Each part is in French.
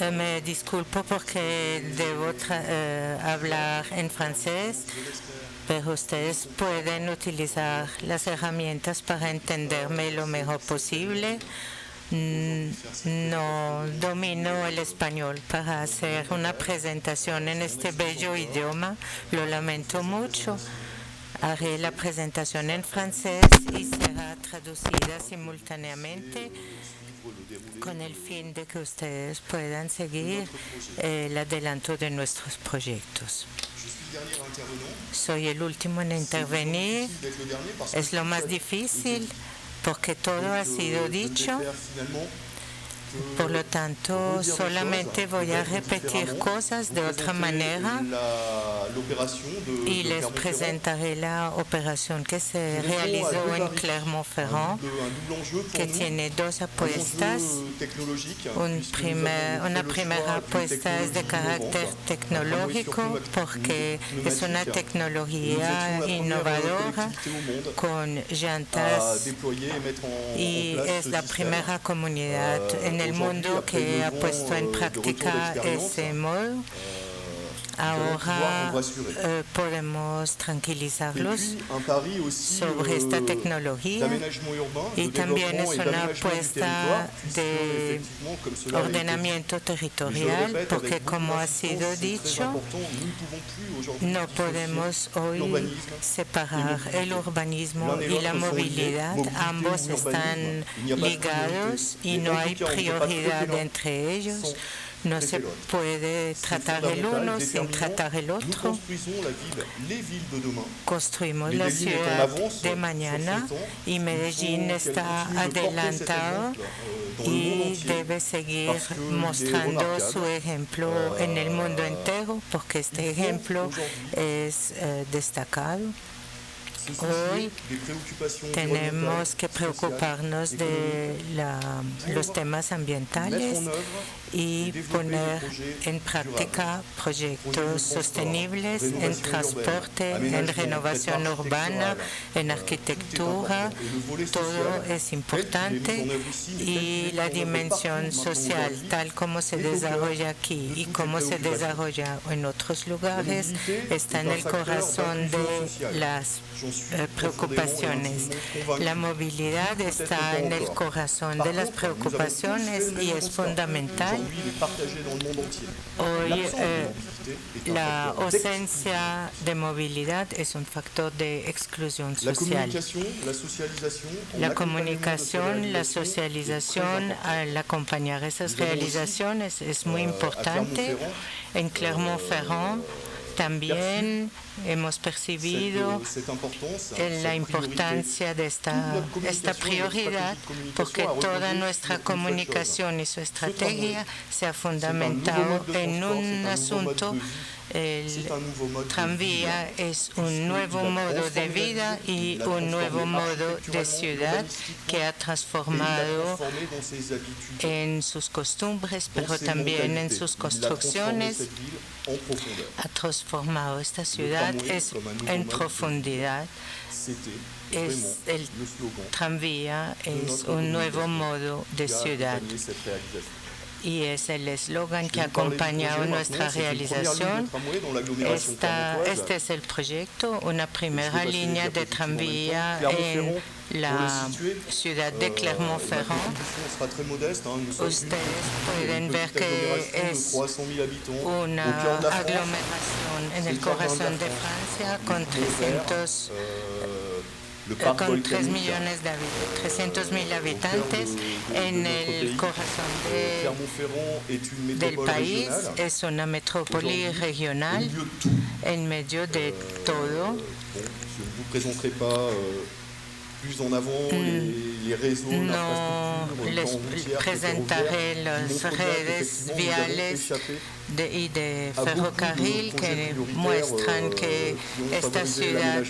Me disculpo porque debo hablar en francés, pero ustedes pueden utilizar las herramientas para entenderme lo mejor posible. No domino el español para hacer una presentación en este bello idioma. Lo lamento mucho. Haré la presentación en francés y será traducida simultáneamente con el fin de que ustedes puedan seguir el adelanto de nuestros proyectos. Soy el último en intervenir. Es lo más difícil porque todo ha sido dicho. Por lo tanto, solamente voy a repetir cosas de otra manera y les presentaré la operación que se realizó en Clermont-Ferrand, que tiene dos apuestas. Una primera apuesta es de carácter tecnológico porque es una tecnología innovadora con llantas y es la primera comunidad en el mundo que ha puesto en práctica ese modo. Ahora podemos tranquilizarlos sobre esta tecnología y también es una apuesta de ordenamiento territorial porque, como ha sido dicho, no podemos hoy separar el urbanismo y la movilidad. Ambos están ligados y no hay prioridad entre ellos. No se puede tratar el uno sin tratar el otro. Construimos la ciudad de mañana y Medellín está adelantado y debe seguir mostrando su ejemplo en el mundo entero porque este ejemplo es destacado. Hoy tenemos que preocuparnos de los temas ambientales y poner en práctica proyectos sostenibles en transporte, en renovación urbana, en arquitectura. Todo es importante y la dimensión social, tal como se desarrolla aquí y como se desarrolla en otros lugares, está en el corazón de las preocupaciones. La movilidad está en el corazón de las preocupaciones y es fundamental. Hoy la ausencia de movilidad es un factor de exclusión social. La comunicación, la socialización, al acompañar esas realizaciones es muy importante. En Clermont-Ferrand también hemos percibido la importancia de esta prioridad porque toda nuestra comunicación y su estrategia se ha fundamentado en un asunto. El tranvía es un nuevo modo de vida y un nuevo modo de ciudad que ha transformado en sus costumbres, pero también en sus construcciones. Ha transformado esta ciudad en profundidad. El tranvía es un nuevo modo de ciudad. Y es el eslogan que ha acompañado nuestra realización. Este es el proyecto, una primera línea de tranvía en la ciudad de Clermont-Ferrand. Ustedes pueden ver que es una aglomeración en el corazón de Francia con 300.000 habitantes en el corazón del país. Es una metrópoli regional en medio de todo. No les presentaré las redes viales y de ferrocarril que muestran que esta ciudad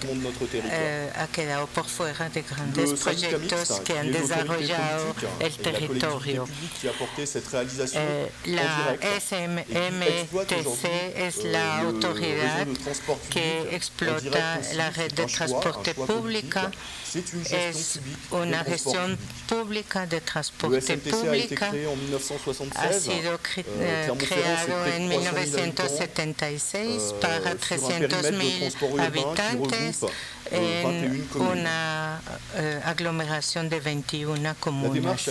ha quedado por fuera de grandes proyectos que han desarrollado el territorio. La SMTC es la autoridad que explota la red de transporte pública es una gestión pública de transporte público. Ha sido creado en 1976 para 300.000 habitantes en una aglomeración de 21 comunas.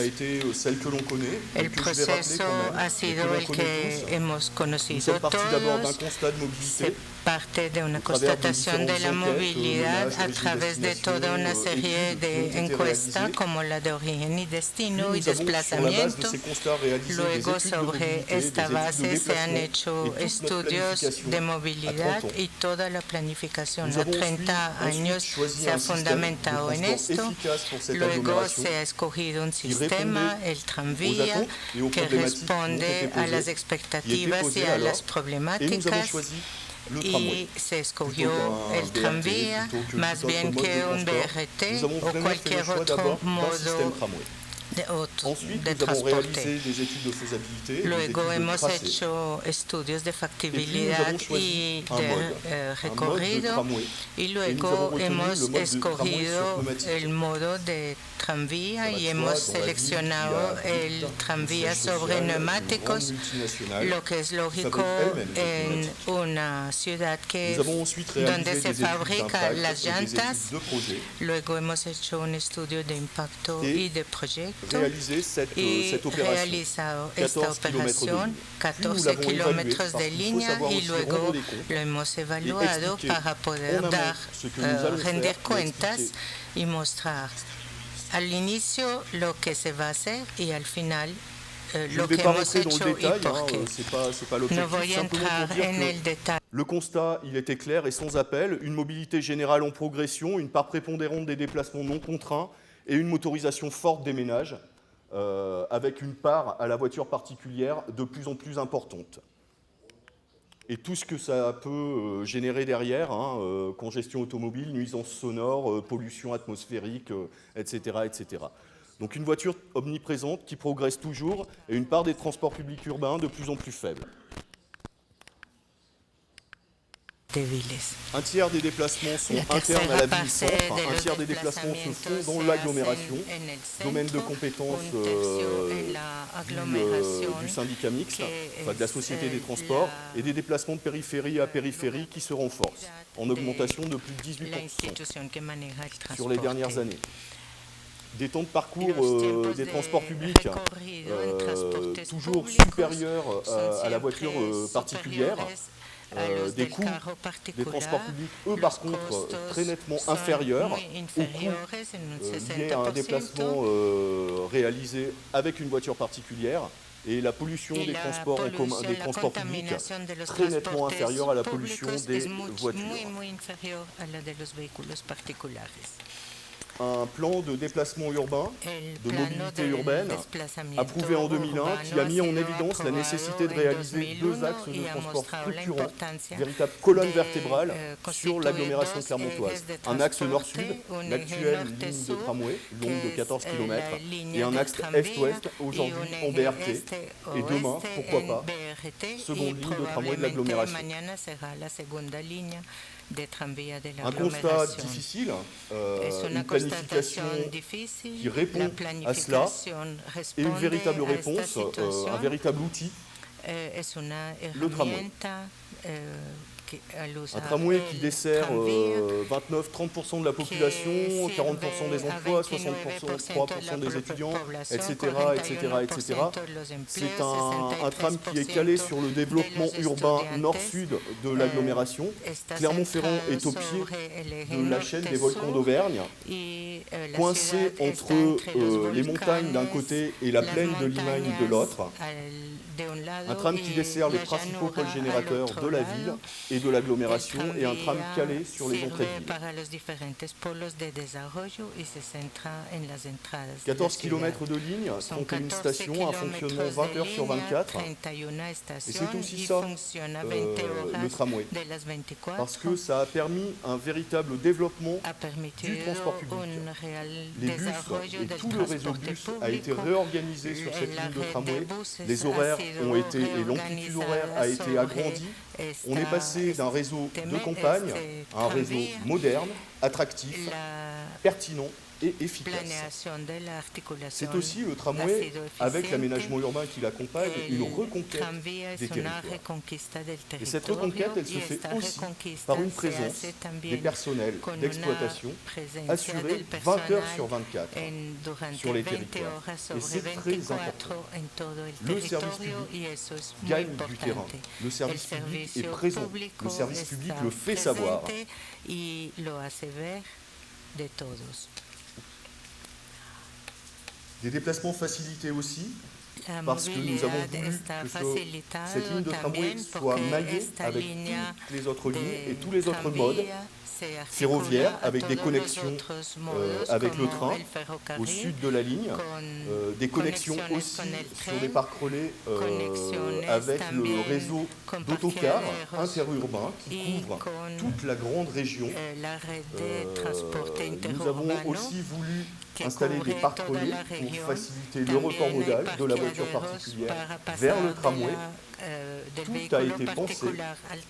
El proceso ha sido el que hemos conocido todos. Se parte de una constatación de la movilidad a través de toda una serie de encuestas como la de origen y destino y desplazamiento. Luego, sobre esta base se han hecho estudios de movilidad y toda la planificación a 30 años se ha fundamentado en esto. Luego se ha escogido un sistema, el tranvía, que responde a las expectativas y a las problemáticas. Y se escogió el tranvía más bien que un BRT o cualquier otro modo de transporte. Luego hemos hecho estudios de factibilidad y de recorrido y luego hemos escogido el modo de tranvía y hemos seleccionado el tranvía sobre neumáticos, lo que es lógico en una ciudad donde se fabrican las llantas. Luego hemos hecho un estudio de impacto y de proyecto y realizado esta operación, 14 kilómetros de línea, y luego lo hemos evaluado para poder rendir cuentas y mostrar al inicio lo que se va a hacer y al final lo que hemos hecho y por qué. No voy a entrar en el detalle. Le constat, il était clair et sans appel, une mobilité générale en progression, une part prépondérante des déplacements non contraints et une motorisation forte des ménages, avec une part à la voiture particulière de plus en plus importante. Et tout ce que ça peut générer derrière, congestion automobile, nuisances sonores, pollution atmosphérique, etc., etc. Donc une voiture omniprésente qui progresse toujours et une part des transports publics urbains de plus en plus faible. Un tiers des déplacements sont internes à la ville-centre, un tiers des déplacements se font dans l'agglomération, domaine de compétence du syndicat mixte, enfin de la Société des transports, et des déplacements de périphérie à périphérie qui se renforcent, en augmentation de plus de 18% sur les dernières années. Des temps de parcours des transports publics toujours supérieurs à la voiture particulière. Des coûts des transports publics, eux, par contre, très nettement inférieurs aux coûts liés à un déplacement réalisé avec une voiture particulière, et la pollution des transports en commun, des transports publics, très nettement inférieure à la pollution des voitures. Un plan de déplacement urbain, de mobilité urbaine, approuvé en 2001, qui a mis en évidence la nécessité de réaliser deux axes de transport structurants, véritables colonnes vertébrales sur l'agglomération clermontoise. Un axe nord-sud, l'actuelle ligne de tramway, longue de 14 km, et un axe est-ouest, aujourd'hui en BRT, et demain, pourquoi pas, seconde ligne de tramway de l'agglomération. Un constat difficile, une planification qui répond à cela, et une véritable réponse, un véritable outil, le tramway. Un tramway qui dessert 29-30% de la population, 40% des emplois, 63% des étudiants, etc. C'est un tram qui est calé sur le développement urbain nord-sud de l'agglomération. Clermont-Ferrand est au pied de la chaîne des volcans d'Auvergne, coincé entre les montagnes d'un côté et la plaine de Limagne de l'autre. Un tram qui dessert les principaux pôles générateurs de la ville et de l'agglomération, et un tram calé sur les entrées de ville. 14 km de ligne, 31 stations, un fonctionnement 20 heures sur 24. Et c'est aussi ça, le tramway, parce que ça a permis un véritable développement du transport public. Les bus et tout le réseau bus a été réorganisé sur cette ligne de tramway. Les horaires ont été, et l'amplitude horaire a été agrandie. On est passé d'un réseau de campagne à un réseau moderne, attractif, pertinent, et efficace. C'est aussi le tramway, avec l'aménagement urbain qui l'accompagne, une reconquête des territoires. Et cette reconquête, elle se fait aussi par une présence des personnels d'exploitation assurés 20 heures sur 24 sur les territoires. Et c'est très important. Le service public gagne du terrain. Le service public est présent. Le service public le fait savoir. Des déplacements facilités aussi, parce que nous avons voulu que cette ligne de tramway soit maillée avec toutes les autres lignes et tous les autres modes ferroviaires, avec des connexions avec le train au sud de la ligne, des connexions aussi sur les parcs relais avec le réseau d'autocars interurbains qui couvre toute la grande région. Nous avons aussi voulu installer des parcs relais pour faciliter le report modal de la voiture particulière vers le tramway. Tout a été pensé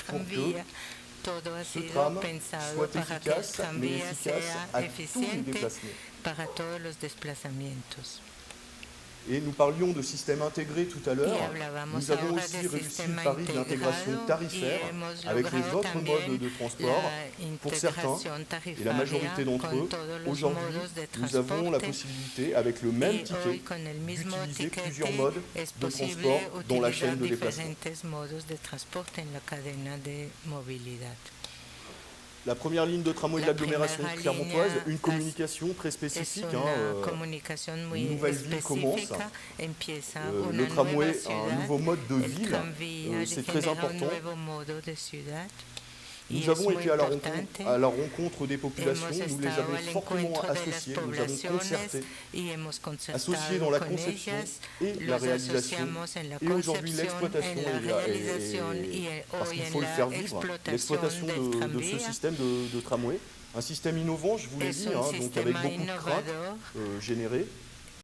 pour que ce tram soit efficace, mais efficace à tous les déplacements. Et nous parlions de système intégré tout à l'heure. Nous avons aussi réussi le pari de l'intégration tarifaire avec les autres modes de transport. Pour certains, et la majorité d'entre eux, aujourd'hui, nous avons la possibilité, avec le même ticket, d'utiliser plusieurs modes de transport dans la chaîne de déplacement. La première ligne de tramway de l'agglomération clermontoise, une communication très spécifique. Une nouvelle ville commence. Le tramway a un nouveau mode de ville. C'est très important. Nous avons été à la rencontre des populations, nous les avons fortement associés, nous avons concerté, associés dans la conception et la réalisation, et aujourd'hui l'exploitation, parce qu'il faut le faire vivre, l'exploitation de ce système de tramway. Un système innovant, je vous l'ai dit, donc avec beaucoup de craintes générées,